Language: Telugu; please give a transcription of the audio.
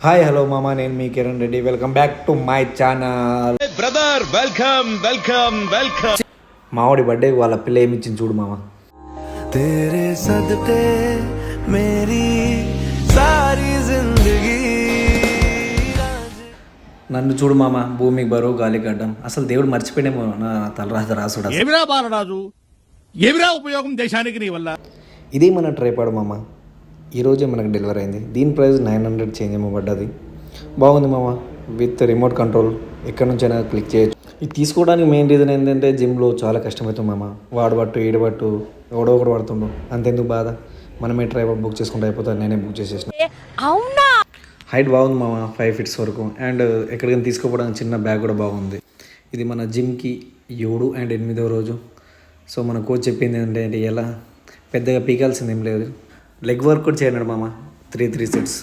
హాయ్ హలో మామ, నేను మీ Kiran Reddy. Welcome back to my channel. Brother welcome welcome welcome. మావాడి బర్త్డే వాళ్ళ పిల్ల ఏమిచ్చింది చూడు మామ. तेरे सदके मेरी सारी जिंदगी. నన్ను చూడు మామ, భూమికి బరువు గాలికి అడ్డం. అసలు దేవుడు మర్చిపోయినేమో నా తలరాత రాసుడు. ఏమిరా బాలరాజు, ఏమిరా ఉపయోగం దేశానికి నీ వల్ల? ఇది మన ట్రైపాడ్ మామ. ఈరోజే మనకు డెలివరీ అయింది. దీని ప్రైస్ 900 చేంజ్ ఏమో పడ్డది. బాగుంది మామ, విత్ రిమోట్ కంట్రోల్. ఎక్కడి నుంచైనా క్లిక్ చేయొచ్చు. ఇది తీసుకోవడానికి మెయిన్ రీజన్ ఏంటంటే జిమ్లో చాలా కష్టమవుతుంది మామ. వాడబట్టు ఈడబట్టు ఎవడో ఒకటి పడుతుండు. అంతెందుకు బాధ, మనమే ట్రైపాడ్ బుక్ చేసుకుంటే అయిపోతుంది. నేనే బుక్ చేసేసిన. హైట్ బాగుంది మామ, 5 feet వరకు. అండ్ ఎక్కడికైనా తీసుకోపోవడానికి చిన్న బ్యాగ్ కూడా బాగుంది. ఇది మన జిమ్కి 7 and 8వ రోజు. సో మన కోచ్ చెప్పింది ఏంటంటే ఎలా పెద్దగా పీకాల్సింది ఏం లేదు. లెగ్ వర్క్ కూడా చేయన్నాడు మామ, 3 sets.